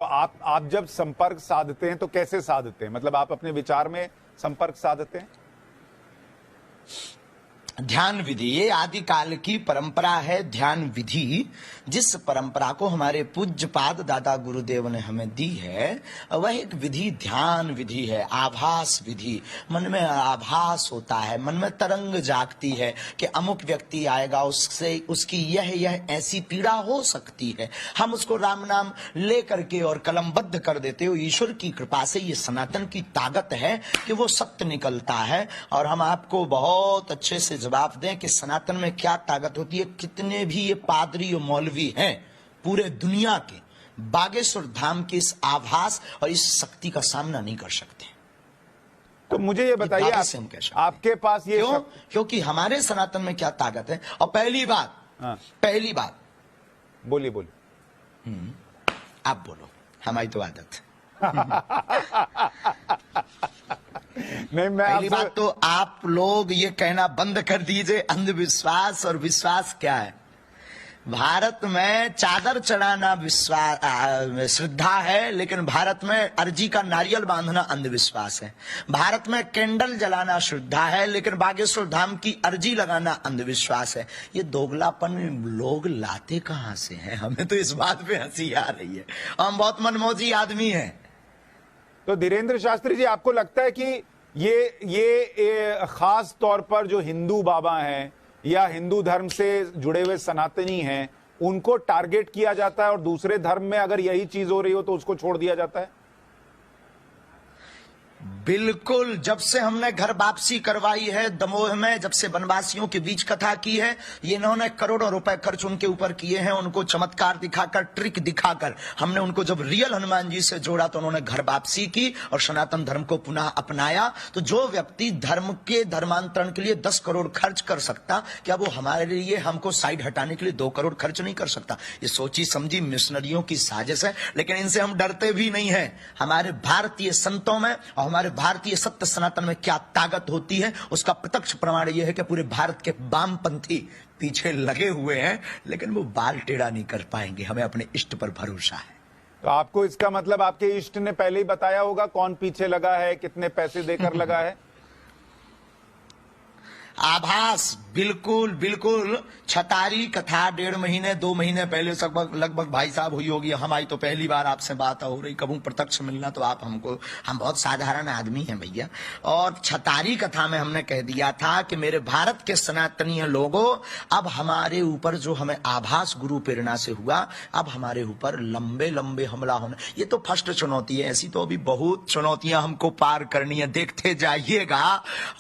आप जब संपर्क साधते हैं तो कैसे साधते हैं? मतलब आप अपने विचार में संपर्क साधते हैं? ध्यान विधि, ये आदिकाल की परंपरा है। ध्यान विधि, जिस परंपरा को हमारे पूज्यपाद दादा गुरुदेव ने हमें दी है, वह एक विधि ध्यान विधि है, आभास विधि। मन में आभास होता है, मन में तरंग जागती है कि अमुक व्यक्ति आएगा, उससे उसकी यह ऐसी पीड़ा हो सकती है। हम उसको राम नाम ले करके और कलमबद्ध कर देते हो। ईश्वर की कृपा से ये सनातन की ताकत है कि वो सत्य निकलता है। और हम आपको बहुत अच्छे से जवाब दें कि सनातन में क्या ताकत होती है। कितने भी ये पादरी और मौलवी हैं पूरे दुनिया के, बागेश्वर धाम की इस आभास और इस शक्ति का सामना नहीं कर सकते। तो मुझे ये बताइए, आपके पास ये क्यों? क्योंकि हमारे सनातन में क्या ताकत है। और पहली बात बोलिए आप बोलो, हमारी तो आदत नहीं, मैं पहली बात तो आप लोग ये कहना बंद कर दीजिए अंधविश्वास और विश्वास क्या है। भारत में चादर चढ़ाना विश्वास श्रद्धा है, लेकिन भारत में अर्जी का नारियल बांधना अंधविश्वास है। भारत में कैंडल जलाना श्रद्धा है, लेकिन बागेश्वर धाम की अर्जी लगाना अंधविश्वास है। ये दोगलापन लोग लाते कहां से हैं? हमें तो इस बात पे हंसी आ रही है। हम बहुत मनमौजी आदमी हैं। तो धीरेन्द्र शास्त्री जी, आपको लगता है कि ये खास तौर पर जो हिंदू बाबा हैं या हिंदू धर्म से जुड़े हुए सनातनी हैं, उनको टारगेट किया जाता है और दूसरे धर्म में अगर यही चीज हो रही हो तो उसको छोड़ दिया जाता है? बिल्कुल। जब से हमने घर वापसी करवाई है दमोह में, जब से वनवासियों के बीच कथा की है, ये इन्होंने करोड़ों रुपए खर्च उनके ऊपर किए हैं। उनको चमत्कार दिखाकर, ट्रिक दिखाकर हमने उनको जब रियल हनुमान जी से जोड़ा तो उन्होंने घर वापसी की और सनातन धर्म को पुनः अपनाया। तो जो व्यक्ति धर्म के धर्मांतरण के लिए 10 करोड़ खर्च कर सकता, क्या वो हमारे लिए हमको साइड हटाने के लिए 2 करोड़ खर्च नहीं कर सकता? ये सोची समझी मिशनरियों की साजिश है, लेकिन इनसे हम डरते भी नहीं है। हमारे भारतीय संतों में और हमारे भारतीय सत्य सनातन में क्या ताकत होती है, उसका प्रत्यक्ष प्रमाण यह है कि पूरे भारत के वामपंथी पीछे लगे हुए हैं, लेकिन वो बाल टेढ़ा नहीं कर पाएंगे। हमें अपने इष्ट पर भरोसा है। तो आपको इसका मतलब आपके इष्ट ने पहले ही बताया होगा कौन पीछे लगा है, कितने पैसे देकर लगा है? आभास, बिल्कुल। छतारी कथा 1.5 महीने 2 महीने पहले लगभग भाई साहब हुई होगी। हमारी तो पहली बार आपसे बात हो रही, कभी प्रत्यक्ष मिलना तो आप हमको, हम बहुत साधारण आदमी हैं भैया। और छतारी कथा में हमने कह दिया था कि मेरे भारत के सनातनीय लोगों, अब हमारे ऊपर जो हमें आभास गुरु प्रेरणा से हुआ, अब हमारे ऊपर लंबे हमला होना, ये तो फर्स्ट चुनौती है। ऐसी तो अभी बहुत चुनौतियां हमको पार करनी है, देखते जाइएगा।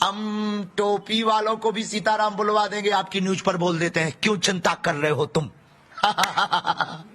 हम टोपी वालों को भी सीताराम बुलवा देंगे, आपकी न्यूज पर बोल देते हैं, क्यों चिंता कर रहे हो तुम?